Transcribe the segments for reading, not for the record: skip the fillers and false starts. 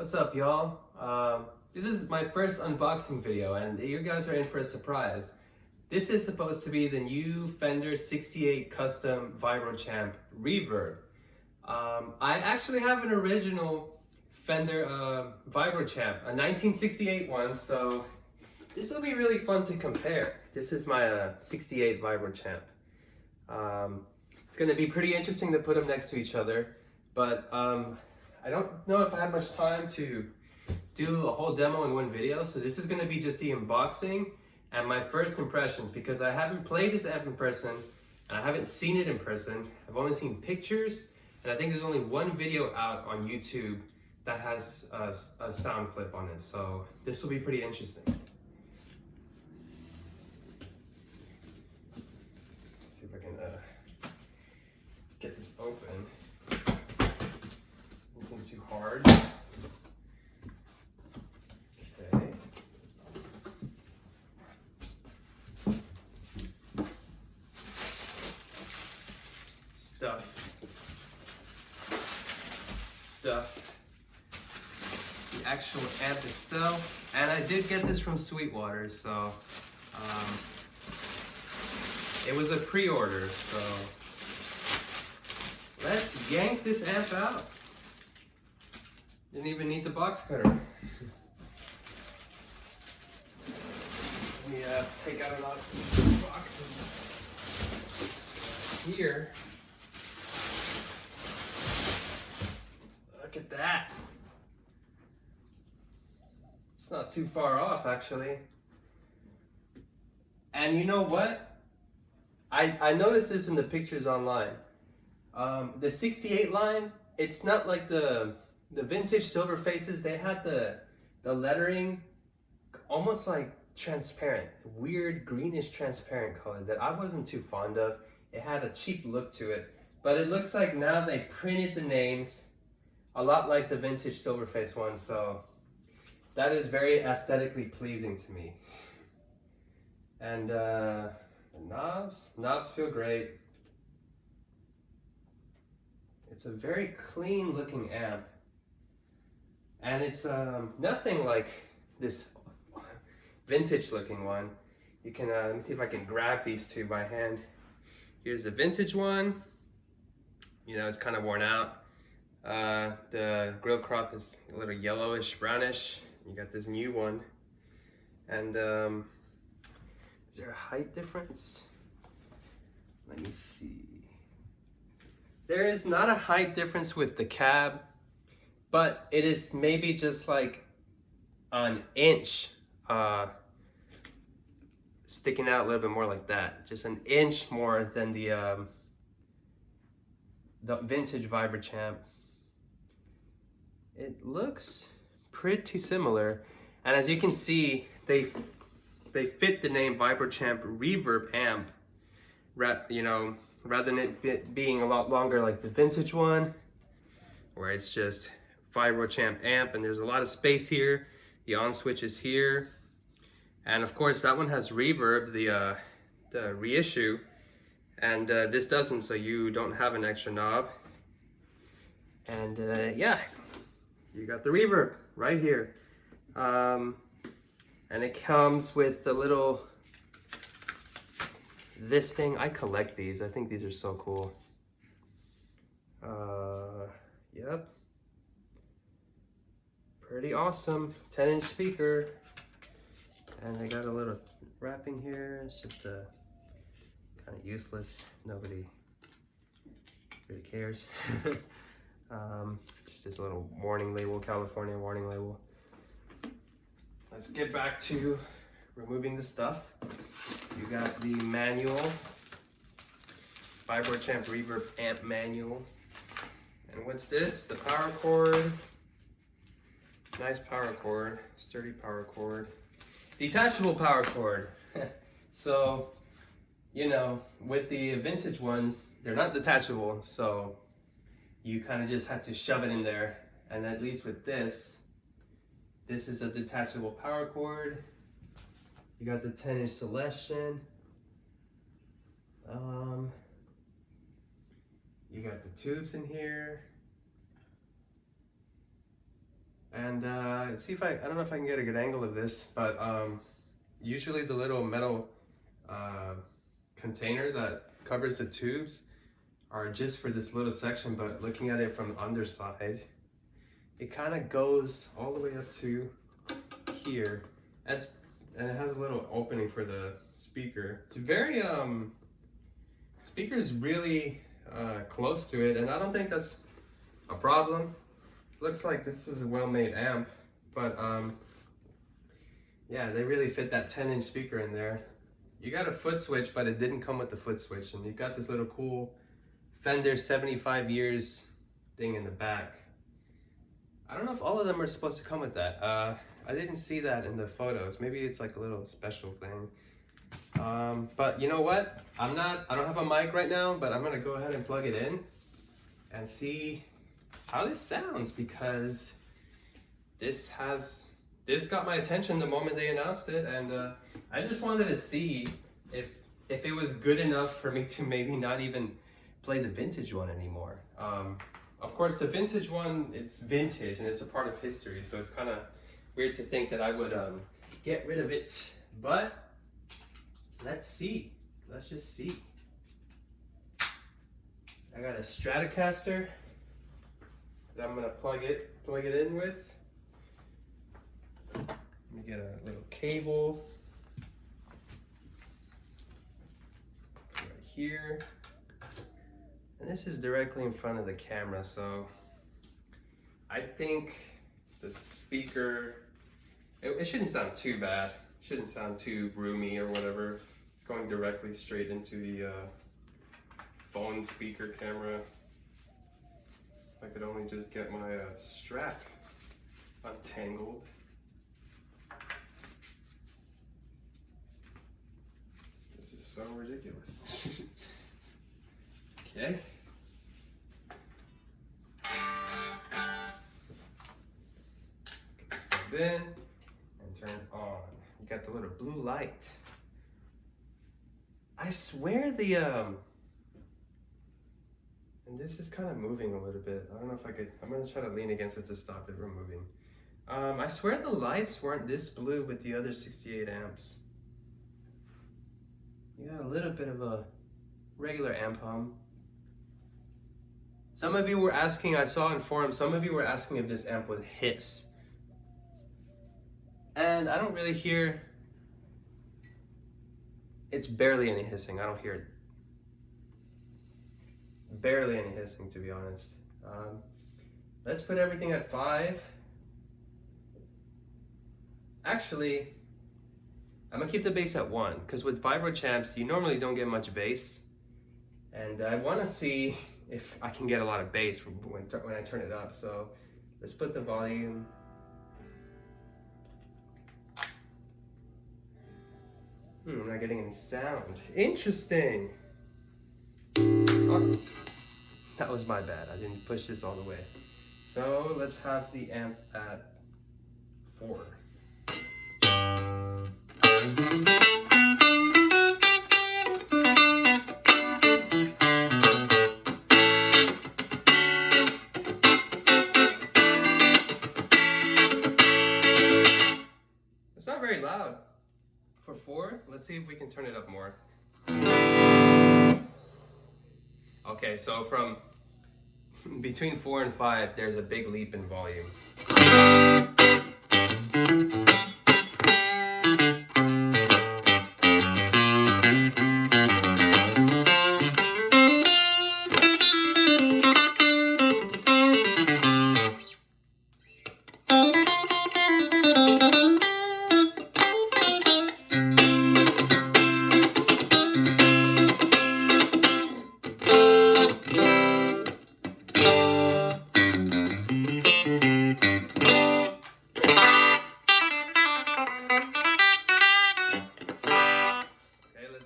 What's up, y'all? This is my first unboxing video, and you guys are in for a surprise. This is supposed to be the new Fender 68 Custom Vibrochamp Reverb. I actually have an original Fender Vibrochamp, a 1968 one, so this will be really fun to compare. This is my 68 Vibrochamp. It's going to be pretty interesting to put them next to each other, but I don't know if I have much time to do a whole demo in one video, so this is going to be just the unboxing and my first impressions, because I haven't played this amp in person, and I haven't seen it in person. I've only seen pictures, and I think there's only one video out on YouTube that has a sound clip on it, so this will be pretty interesting. Let's see if I can get this open. Isn't too hard. Okay. Stuff. The actual amp itself, and I did get this from Sweetwater, so it was a pre-order. So let's yank this amp out. Didn't even need the box cutter. Let me take out a lot of boxes here. Look at that. It's not too far off, actually. And you know what? I noticed this in the pictures online. The 68 line, it's not like the vintage silver faces. They had the lettering almost like transparent, weird greenish transparent color that I wasn't too fond of. It had a cheap look to it, but it looks like now they printed the names a lot like the vintage silver face ones, so that is very aesthetically pleasing to me. And the knobs feel great. It's a very clean looking amp. And it's nothing like this vintage looking one. You can, let me see if I can grab these two by hand. Here's the vintage one. You know, it's kind of worn out. The grill cloth is a little yellowish, brownish. You got this new one. And is there a height difference? Let me see. There is not a height difference with the cab, but it is maybe just like an inch sticking out a little bit more like that. Just an inch more than the vintage Vibrochamp. It looks pretty similar, and as you can see, they fit the name Vibrochamp Reverb amp. You know, rather than it being a lot longer like the vintage one, where it's just Vibrochamp amp and there's a lot of space here. The on switch is here, and of course that one has reverb, the reissue, and this doesn't, so you don't have an extra knob. And yeah, you got the reverb right here, and it comes with the little this thing. I collect these. I think these are so cool. Yep. Pretty awesome. 10-inch speaker. And they got a little wrapping here. It's just kind of useless. Nobody really cares. Just this little warning label, California warning label. Let's get back to removing the stuff. You got the manual, Vibrochamp Reverb amp manual. And what's this? The power cord. Nice power cord, sturdy power cord. Detachable power cord. So, you know, with the vintage ones, they're not detachable, so you kind of just have to shove it in there. And at least with this is a detachable power cord. You got the 10-inch Celestian. You got the tubes in here. And let's see if I don't know if I can get a good angle of this, but usually the little metal container that covers the tubes are just for this little section, but looking at it from the underside, it kind of goes all the way up to here, and it has a little opening for the speaker. It's very speaker's really close to it, and I don't think that's a problem. Looks like this is a well-made amp, but yeah, they really fit that 10-inch speaker in there. You got a foot switch, but it didn't come with the foot switch, and you got this little cool Fender 75 years thing in the back. I don't know if all of them are supposed to come with that. I didn't see that in the photos. Maybe it's like a little special thing. But you know what? I don't have a mic right now, but I'm gonna go ahead and plug it in and see how this sounds, because this got my attention the moment they announced it, and I just wanted to see if it was good enough for me to maybe not even play the vintage one anymore. Of course, the vintage one, it's vintage and it's a part of history, so it's kind of weird to think that I would get rid of it, but let's see. Let's just see. I got a Stratocaster that I'm gonna plug it in with. Let me get a little cable right here. And this is directly in front of the camera, so I think the speaker, it shouldn't sound too bad. It shouldn't sound too roomy or whatever. It's going directly straight into the phone speaker camera. If I could only just get my strap untangled. This is so ridiculous. Okay. Get this plugged in and turned on. You got the little blue light. I swear the and this is kind of moving a little bit. I don't know if I could. I'm gonna try to lean against it to stop it from moving. I swear the lights weren't this blue with the other 68 amps. You got a little bit of a regular amp hum. Some of you were asking, I saw in forums, some of you were asking if this amp would hiss. And I don't really hear, it's barely any hissing. I don't hear it. Barely any hissing, to be honest. Let's put everything at 5. Actually, I'm gonna keep the bass at 1, because with Vibrochamps, you normally don't get much bass. And I wanna see if I can get a lot of bass when I turn it up. So let's put the volume. I'm not getting any sound. Interesting. Oh, that was my bad. I didn't push this all the way. So let's have the amp at 4. It's not very loud. For 4, let's see if we can turn it up more. Okay, so from between 4 and 5, there's a big leap in volume.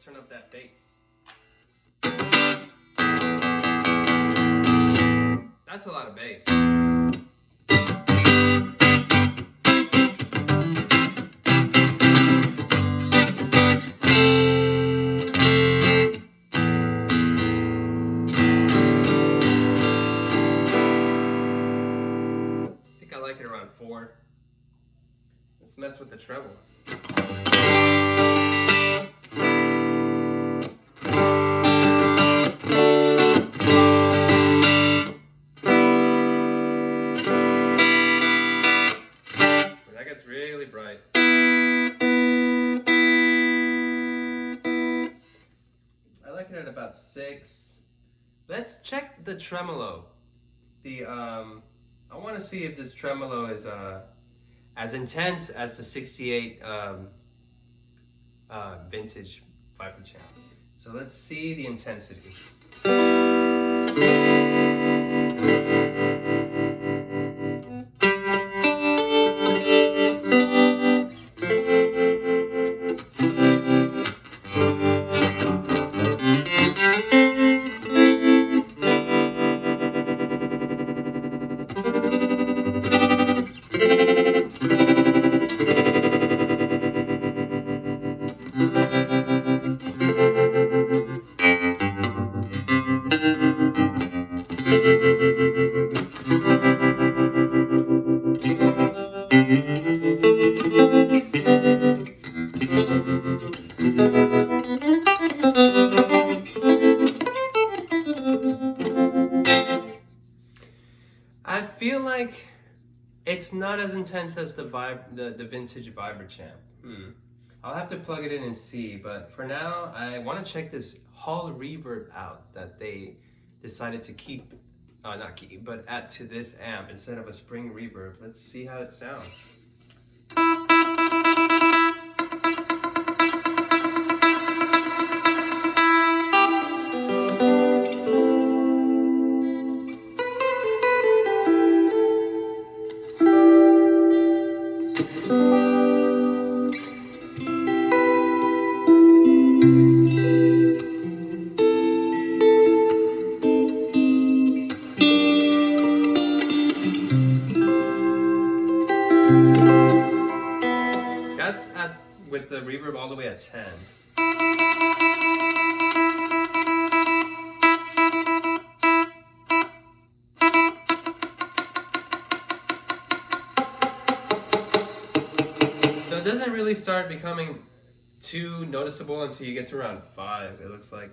Turn up that bass. That's a lot of bass. I think I like it it around 4. Let's mess with the treble. That gets really bright. I like it at about 6. Let's check the tremolo. I want to see if this tremolo is as intense as the 68 vintage Vibrochamp. So let's see the intensity. I feel like it's not as intense as the vintage Vibrochamp. I'll have to plug it in and see, but for now, I want to check this Hall reverb out that they decided to keep, not keep, but add to this amp instead of a spring reverb. Let's see how it sounds. That's with the reverb all the way at 10. So it doesn't really start becoming too noticeable until you get to around 5, it looks like.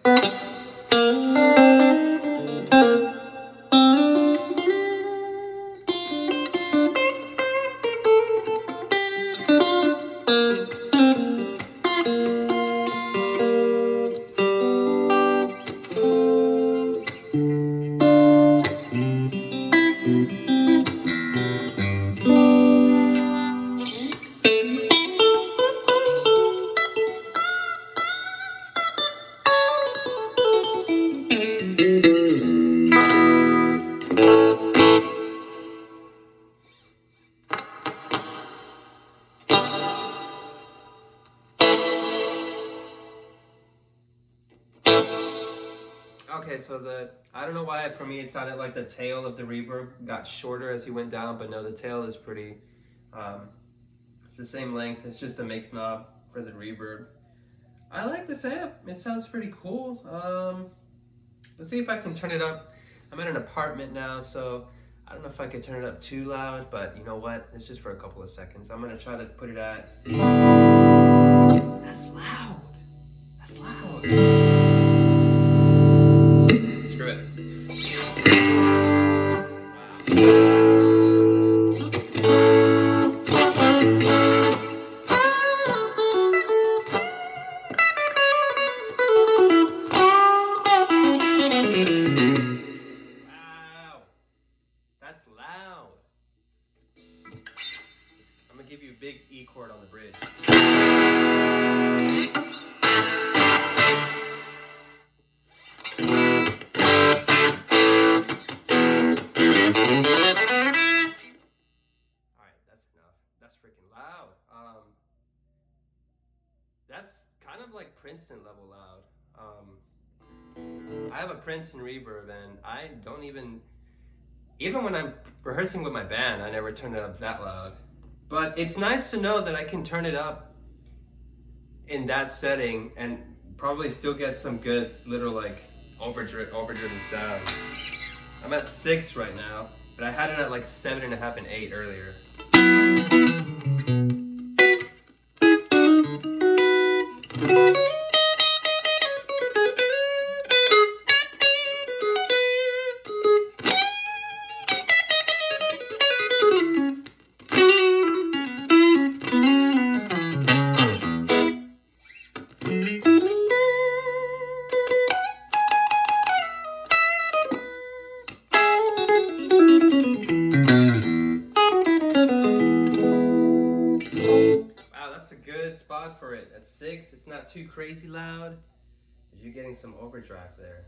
Okay, so I don't know why for me it sounded like the tail of the reverb got shorter as he went down, but no, the tail is pretty, it's the same length, it's just a mix knob for the reverb. I like this amp, it sounds pretty cool. Let's see if I can turn it up. I'm in an apartment now, so I don't know if I could turn it up too loud, but you know what, it's just for a couple of seconds. I'm gonna try to put it at, that's loud, that's loud. Screw it. Wow. That's loud. I'm gonna give you a big E chord on the bridge. That's freaking loud. That's kind of like Princeton level loud. I have a Princeton reverb and I don't even when I'm rehearsing with my band, I never turn it up that loud. But it's nice to know that I can turn it up in that setting and probably still get some good little like overdriven sounds. I'm at 6 right now. but I had it at like 7.5 and 8 earlier. A good spot for it. At 6, it's not too crazy loud. You're getting some overdrive there.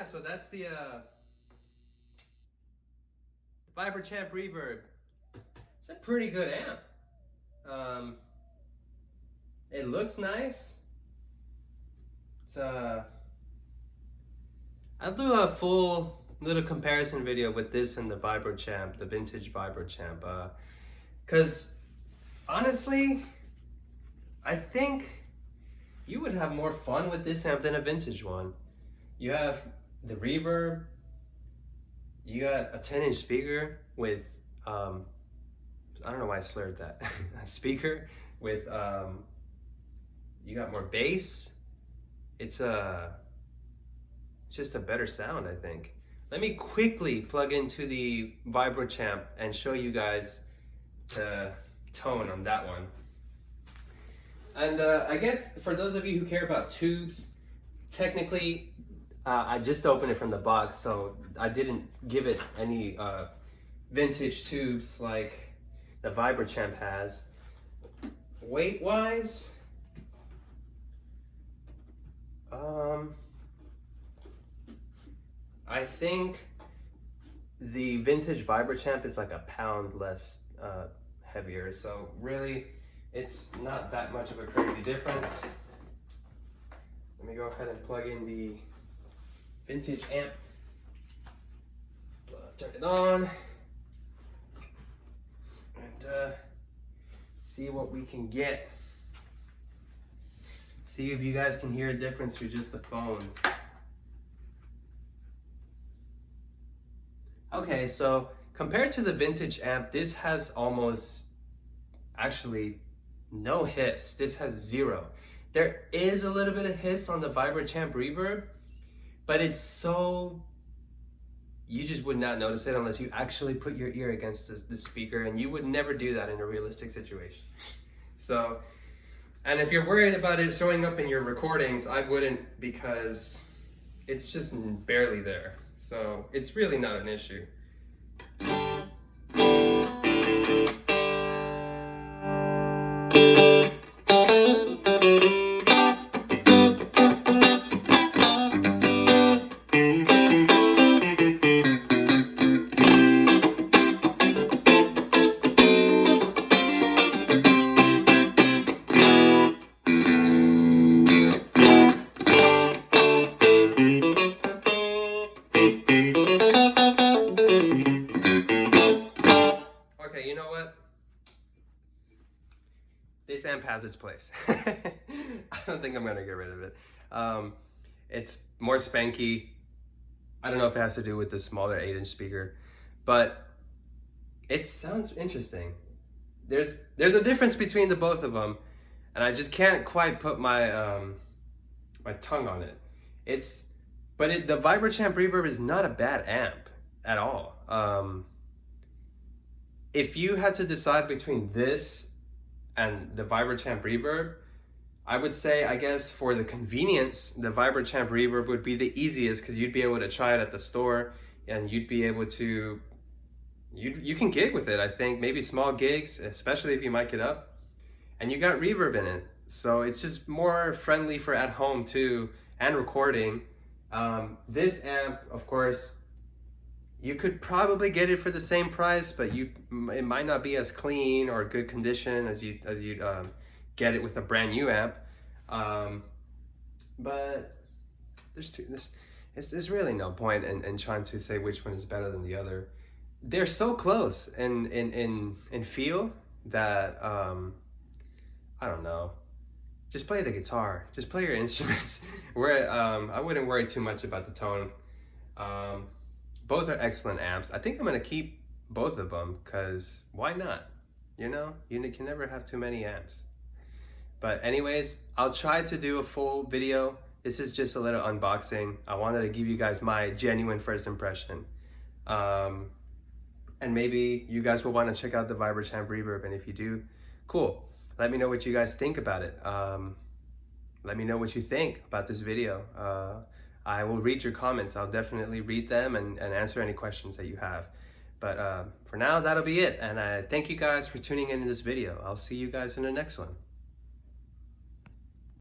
So that's the Vibrochamp Reverb. It's a pretty good amp. It looks nice. It's I'll do a full little comparison video with this and the Vibrochamp, the vintage Vibrochamp. Because honestly, I think you would have more fun with this amp than a vintage one. You have the reverb, you got a 10-inch speaker with, I don't know why I slurred that, a speaker with, you got more bass. It's just a better sound, I think. Let me quickly plug into the Vibrochamp and show you guys the tone on that one. And I guess for those of you who care about tubes, technically, I just opened it from the box, so I didn't give it any vintage tubes like the Vibrochamp has. Weight-wise, I think the vintage Vibrochamp is like a pound less heavier, so really it's not that much of a crazy difference. Let me go ahead and plug in the vintage amp. Turn it on and see what we can get. See if you guys can hear a difference through just the phone. Okay, so compared to the vintage amp, this has almost actually no hiss. This has 0. There is a little bit of hiss on the Vibrochamp Reverb, but it's so, you just would not notice it unless you actually put your ear against the speaker, and you would never do that in a realistic situation. So, and if you're worried about it showing up in your recordings, I wouldn't, because it's just barely there. So it's really not an issue. Okay, you know what? This amp has its place. I don't think I'm gonna get rid of it. It's more spanky. I don't know if it has to do with the smaller 8-inch speaker, but it sounds interesting. There's a difference between the both of them, and I just can't quite put my my tongue on it. The Vibrochamp Reverb is not a bad amp at all. If you had to decide between this and the Vibrochamp Reverb, I would say, I guess for the convenience, the Vibrochamp Reverb would be the easiest, because you'd be able to try it at the store and you'd be able to, you can gig with it, I think, maybe small gigs, especially if you mic it up, and you got reverb in it. So it's just more friendly for at home too, and recording. This amp, of course, you could probably get it for the same price, but it might not be as clean or good condition as you'd get it with a brand new amp. But there's really no point in trying to say which one is better than the other. They're so close in feel that I don't know. Just play the guitar. Just play your instruments. I wouldn't worry too much about the tone. Both are excellent amps. I think I'm gonna keep both of them because why not? You know, you can never have too many amps. But anyways, I'll try to do a full video. This is just a little unboxing. I wanted to give you guys my genuine first impression. And maybe you guys will want to check out the Vibrochamp Reverb, and if you do, cool. Let me know what you guys think about it. Let me know what you think about this video. I will read your comments. I'll definitely read them and answer any questions that you have. But for now, that'll be it. And I thank you guys for tuning in this video. I'll see you guys in the next one.